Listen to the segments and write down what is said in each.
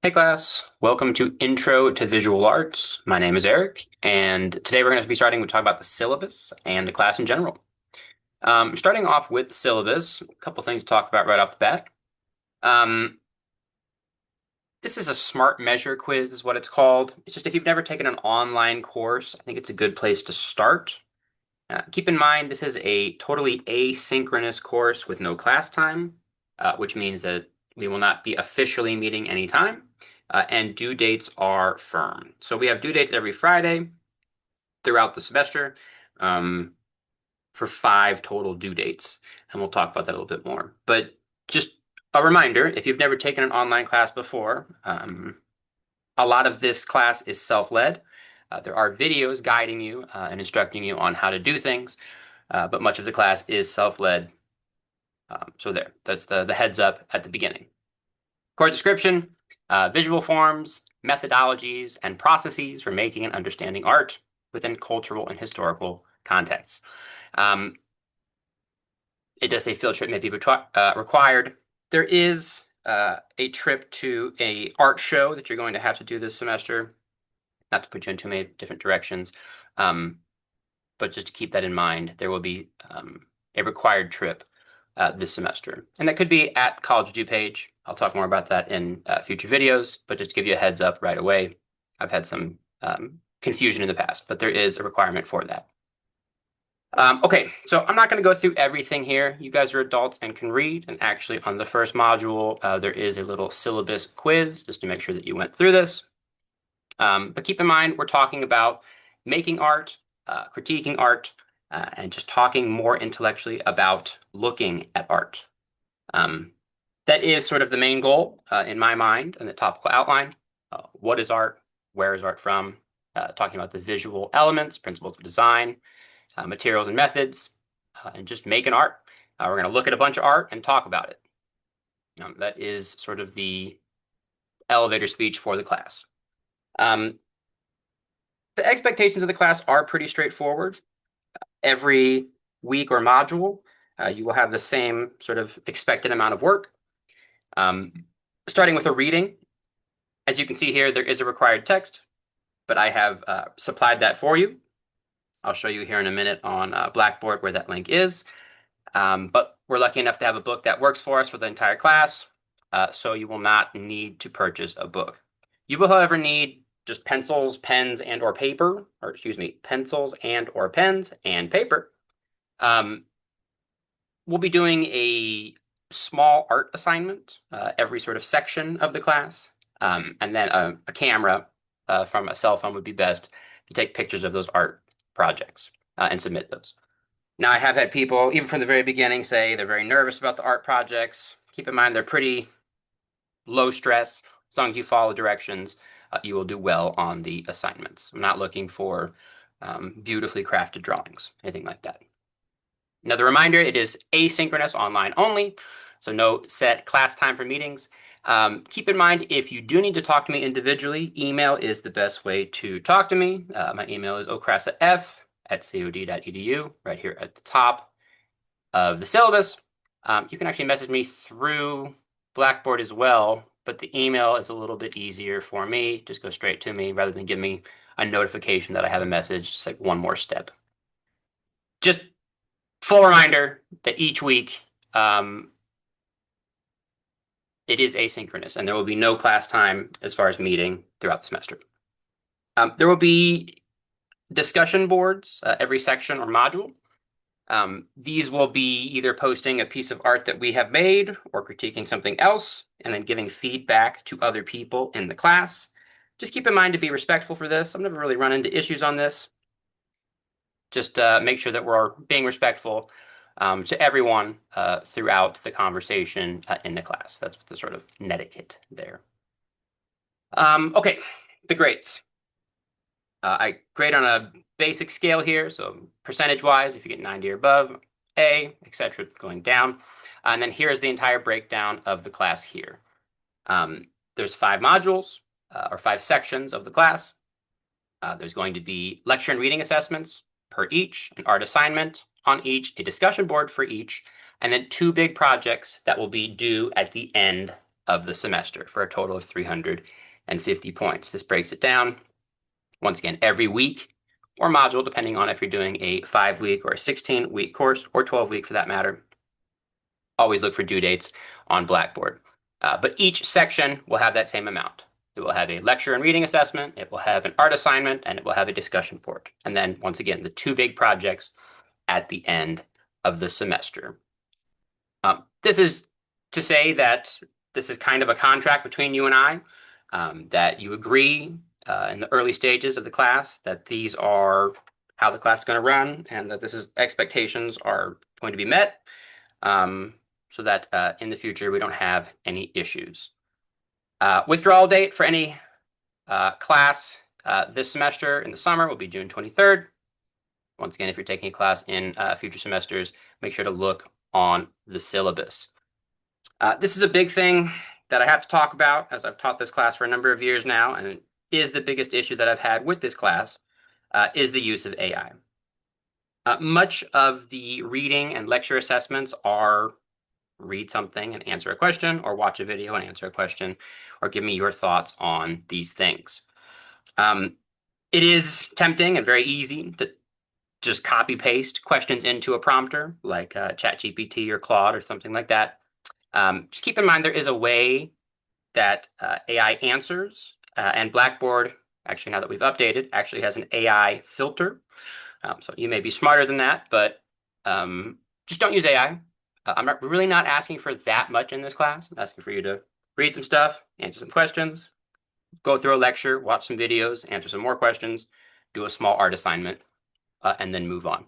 Hey class, welcome to Intro to Visual Arts. My name is Eric, and today we're going to be starting with talk about the syllabus and the class in general. Starting off with the syllabus, a couple things to talk about right off the bat. Um, this is a smart measure quiz, is what it's called. It's just if you've never taken an online course, I think it's a good place to start. Keep in mind, this is a totally asynchronous course with no class time, which means that we will not be officially meeting anytime, and due dates are firm. So we have due dates every Friday throughout the semester um, for 5 total due dates, and we'll talk about that a little bit more. But just a reminder, if you've never taken an online class before, a lot of this class is self-led. There are videos guiding you and instructing you on how to do things, but much of the class is self-led. So that's the heads up at the beginning. Course description, visual forms, methodologies, and processes for making and understanding art within cultural and historical contexts. Um, it does say field trip may be required. There is a trip to a art show that you're going to have to do this semester. Not to put you in too many different directions, but just to keep that in mind, there will be a required trip this semester. And that could be at College Due page. I'll talk more about that in future videos, but just to give you a heads up right away, I've had some confusion in the past, but there is a requirement for that. Okay, so I'm not going to go through everything here. You guys are adults and can read. And actually, on the first module, there is a little syllabus quiz just to make sure that you went through this. But keep in mind, we're talking about making art, critiquing art, and just talking more intellectually about looking at art. That is sort of the main goal in my mind and the topical outline. What is art? Where is art from? Talking about the visual elements, principles of design, materials and methods, and just making art. We're going to look at a bunch of art and talk about it. That is sort of the elevator speech for the class. The expectations of the class are pretty straightforward. Every week or module, you will have the same sort of expected amount of work. Starting with a reading, as you can see here, there is a required text, but I have supplied that for you. I'll show you here in a minute on Blackboard where that link is. But we're lucky enough to have a book that works for us for the entire class, so you will not need to purchase a book. You will, however, need just pencils, pens, and or paper, or excuse me, pencils and or pens and paper. We'll be doing a small art assignment every sort of section of the class, and then a camera from a cell phone would be best to take pictures of those art projects and submit those. Now, I have had people, even from the very beginning, say they're very nervous about the art projects. Keep in mind, they're pretty low stress. As long as you follow directions, you will do well on the assignments. I'm not looking for beautifully crafted drawings, anything like that. Another reminder, it is asynchronous online only, so no set class time for meetings. Keep in mind, if you do need to talk to me individually, email is the best way to talk to me. My email is okrasaf@cod.edu, right here at the top of the syllabus. You can actually message me through Blackboard as well, but the email is a little bit easier for me. Just go straight to me rather than give me a notification that I have a message. Just like one more step. Just full reminder that each week it is asynchronous and there will be no class time as far as meeting throughout the semester. There will be discussion boards every section or module. These will be either posting a piece of art that we have made or critiquing something else and then giving feedback to other people in the class. Just keep in mind to be respectful for this. I've never really run into issues on this. Just make sure that we're being respectful to everyone throughout the conversation in the class. That's the sort of netiquette there. Okay, the grades. I grade on a basic scale here, so percentage-wise, if you get 90 or above, A, etc., going down. And then here is the entire breakdown of the class here. There's 5 modules, or 5 sections of the class. There's going to be lecture and reading assessments per each, an art assignment on each, a discussion board for each, and then 2 big projects that will be due at the end of the semester for a total of 350 points. This breaks it down, once again, every week or module, depending on if you're doing a 5-week or a 16-week course, or 12-week for that matter. Always look for due dates on Blackboard. But each section will have that same amount. It will have a lecture and reading assessment, it will have an art assignment, and it will have a discussion board. And then, once again, the 2 big projects at the end of the semester. This is to say that this is kind of a contract between you and I, that you agree in the early stages of the class that these are how the class is going to run, and that expectations are going to be met, so that in the future we don't have any issues. Withdrawal date for any class this semester in the summer will be June 23rd. Once again, if you're taking a class in future semesters, make sure to look on the syllabus. This is a big thing that I have to talk about, as I've taught this class for a number of years now, and it is the biggest issue that I've had with this class, is the use of AI. Much of the reading and lecture assessments are read something and answer a question, or watch a video and answer a question, or give me your thoughts on these things. It is tempting and very easy to just copy paste questions into a prompter like ChatGPT or Claude or something like that. Just keep in mind there is a way that AI answers, and Blackboard, actually now that we've updated, actually has an AI filter. So you may be smarter than that, but just don't use AI. I'm really not asking for that much in this class. I'm asking for you to read some stuff, answer some questions, go through a lecture, watch some videos, answer some more questions, do a small art assignment, and then move on.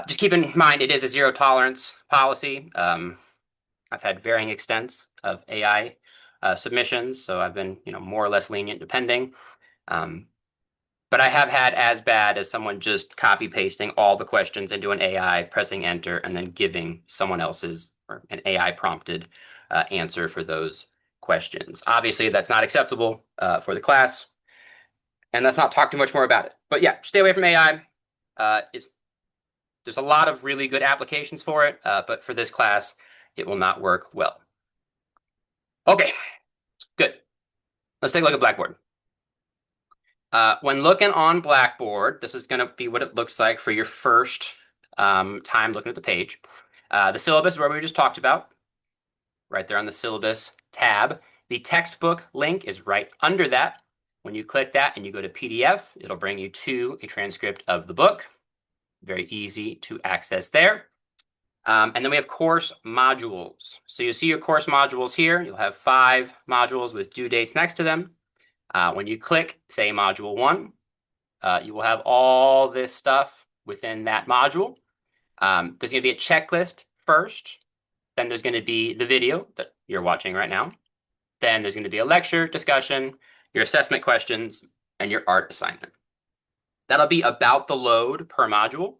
Just keep in mind it is a zero tolerance policy. I've had varying extents of AI submissions, so I've been more or less lenient depending. But I have had as bad as someone just copy pasting all the questions into an AI, pressing enter, and then giving someone else's or an AI prompted answer for those questions. Obviously, that's not acceptable for the class, and let's not talk too much more about it. But yeah, stay away from AI. There's a lot of really good applications for it, but for this class, it will not work well. Okay, good. Let's take a look at Blackboard. When looking on Blackboard, this is going to be what it looks like for your first time looking at the page. The syllabus is where we just talked about, right there on the syllabus tab. The textbook link is right under that. When you click that and you go to PDF, it'll bring you to a transcript of the book. Very easy to access there. And then we have course modules. So you'll see your course modules here. You'll have 5 modules with due dates next to them. When you click, say, Module 1, you will have all this stuff within that module. There's going to be a checklist first. Then there's going to be the video that you're watching right now. Then there's going to be a lecture, discussion, your assessment questions, and your art assignment. That'll be about the load per module.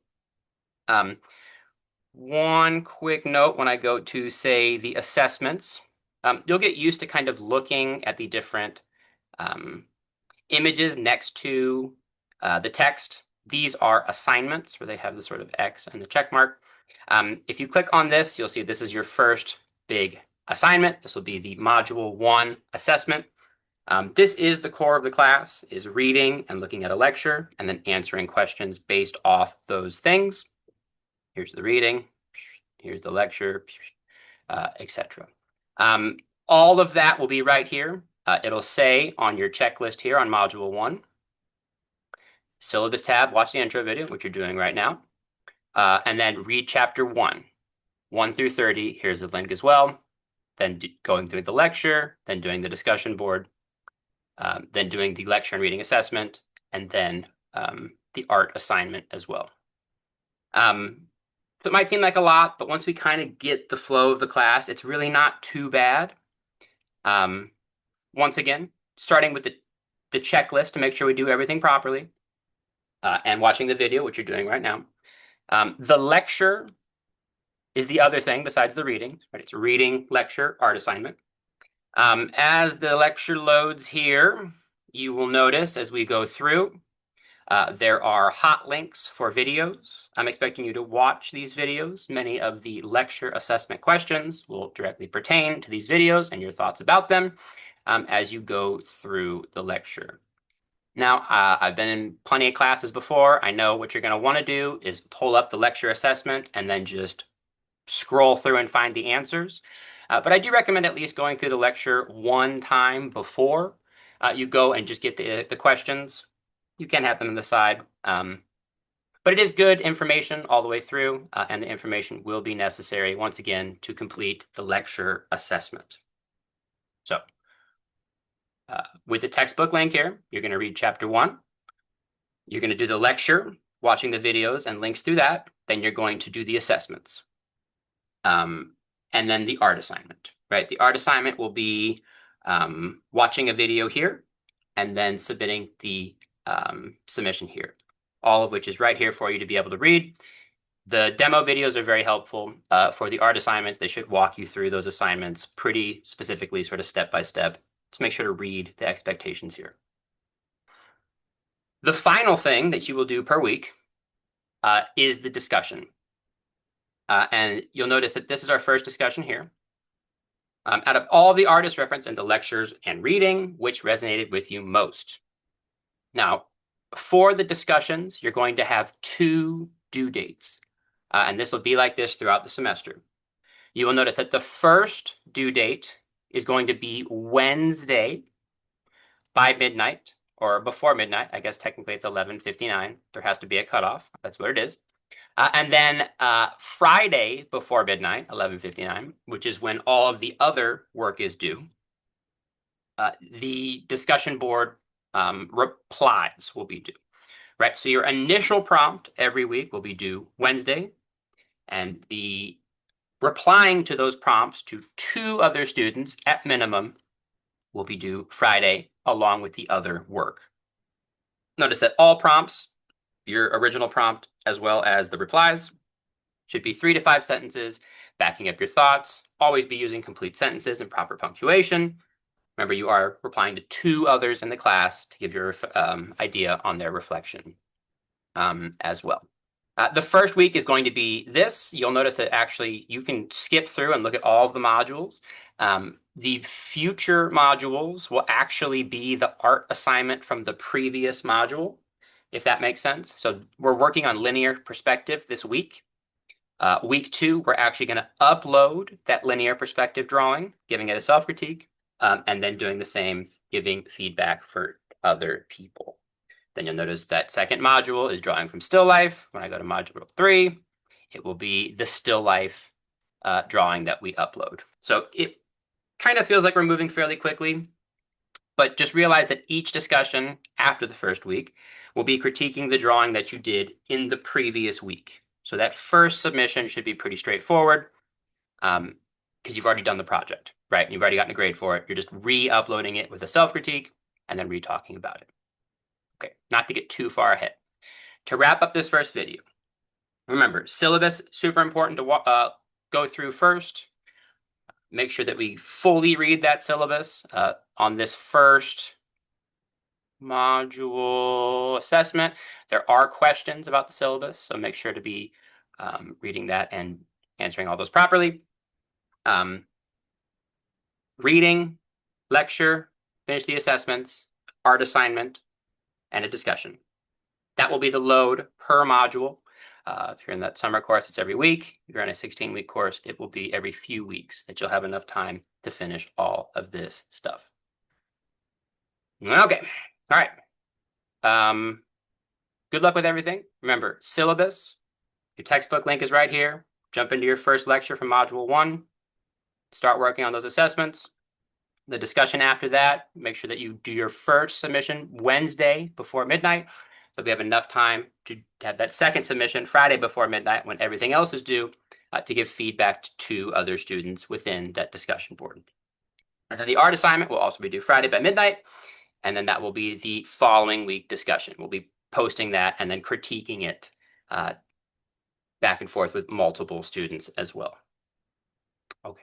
One quick note when I go to, say, the assessments, you'll get used to kind of looking at the different images next to the text. These are assignments where they have the sort of X and the check mark. If you click on this, you'll see this is your first big assignment. This will be the Module 1 assessment. This is the core of the class, is reading and looking at a lecture and then answering questions based off those things. Here's the reading, here's the lecture, etc. All of that will be right here. It'll say on your checklist here on Module 1, syllabus tab, watch the intro video, which you're doing right now, and then read Chapter 1, 1 through 30. Here's the link as well. Then going through the lecture, then doing the discussion board, then doing the lecture and reading assessment, and then the art assignment as well. So it might seem like a lot, but once we kind of get the flow of the class, it's really not too bad. Once again, starting with the checklist to make sure we do everything properly, and watching the video, which you're doing right now. The lecture is the other thing besides the reading, right? It's reading, lecture, art assignment. As the lecture loads here, you will notice as we go through, There are hot links for videos. I'm expecting you to watch these videos. Many of the lecture assessment questions will directly pertain to these videos and your thoughts about them as you go through the lecture. Now, I've been in plenty of classes before. I know what you're going to want to do is pull up the lecture assessment and then just scroll through and find the answers. But I do recommend at least going through the lecture one time before you go and just get the questions. You can have them on the side. But it is good information all the way through, and the information will be necessary, once again, to complete the lecture assessment. So, with the textbook link here, you're going to read chapter 1. You're going to do the lecture, watching the videos and links through that. Then you're going to do the assessments. And then the art assignment, right? The art assignment will be watching a video here and then submitting the submission here, all of which is right here for you to be able to read. The demo videos are very helpful. For the art assignments, they should walk you through those assignments pretty specifically, sort of step by step. So make sure to read the expectations here. The final thing that you will do per week is the discussion. And you'll notice that this is our first discussion here. Out of all the artists referenced in the lectures and reading, which resonated with you most? Now, for the discussions, you're going to have 2 due dates. And this will be like this throughout the semester. You will notice that the first due date is going to be Wednesday by midnight, or before midnight. I guess technically it's 11:59. There has to be a cutoff. That's what it is. And then Friday before midnight, 11:59, which is when all of the other work is due, the discussion board replies will be due, right? So your initial prompt every week will be due Wednesday, and the replying to those prompts to 2 other students at minimum will be due Friday, along with the other work. Notice that all prompts, your original prompt as well as the replies, should be 3 to 5 sentences, backing up your thoughts. Always be using complete sentences and proper punctuation. Remember, you are replying to 2 others in the class to give your idea on their reflection as well. The first week is going to be this. You'll notice that actually you can skip through and look at all of the modules. The future modules will actually be the art assignment from the previous module, if that makes sense. So we're working on linear perspective this week. Week 2, we're actually going to upload that linear perspective drawing, giving it a self-critique, and then doing the same, giving feedback for other people. Then you'll notice that second module is drawing from still life. When I go to module 3, it will be the still life drawing that we upload. So it kind of feels like we're moving fairly quickly, but just realize that each discussion after the first week will be critiquing the drawing that you did in the previous week. So that first submission should be pretty straightforward because you've already done the project, right? You've already gotten a grade for it. You're just re-uploading it with a self-critique and then re-talking about it. Okay, not to get too far ahead. To wrap up this first video, remember, syllabus, super important to go through first. Make sure that we fully read that syllabus. On this first module assessment, there are questions about the syllabus, so make sure to be reading that and answering all those properly. Reading, lecture, finish the assessments, art assignment, and a discussion. That will be the load per module. If you're in that summer course, it's every week. If you're in a 16-week course, it will be every few weeks that you'll have enough time to finish all of this stuff. Okay, all right. Good luck with everything. Remember, syllabus, your textbook link is right here. Jump into your first lecture from module 1. Start working on those assessments. The discussion after that, make sure that you do your first submission Wednesday before midnight. So we have enough time to have that second submission Friday before midnight when everything else is due to give feedback to 2 other students within that discussion board. And then the art assignment will also be due Friday by midnight. And then that will be the following week discussion. We'll be posting that and then critiquing it back and forth with multiple students as well. Okay.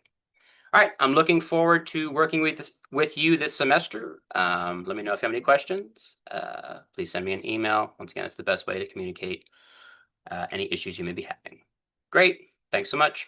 All right, I'm looking forward to working with you this semester. Let me know if you have any questions. Please send me an email. Once again, it's the best way to communicate any issues you may be having. Great. Thanks so much.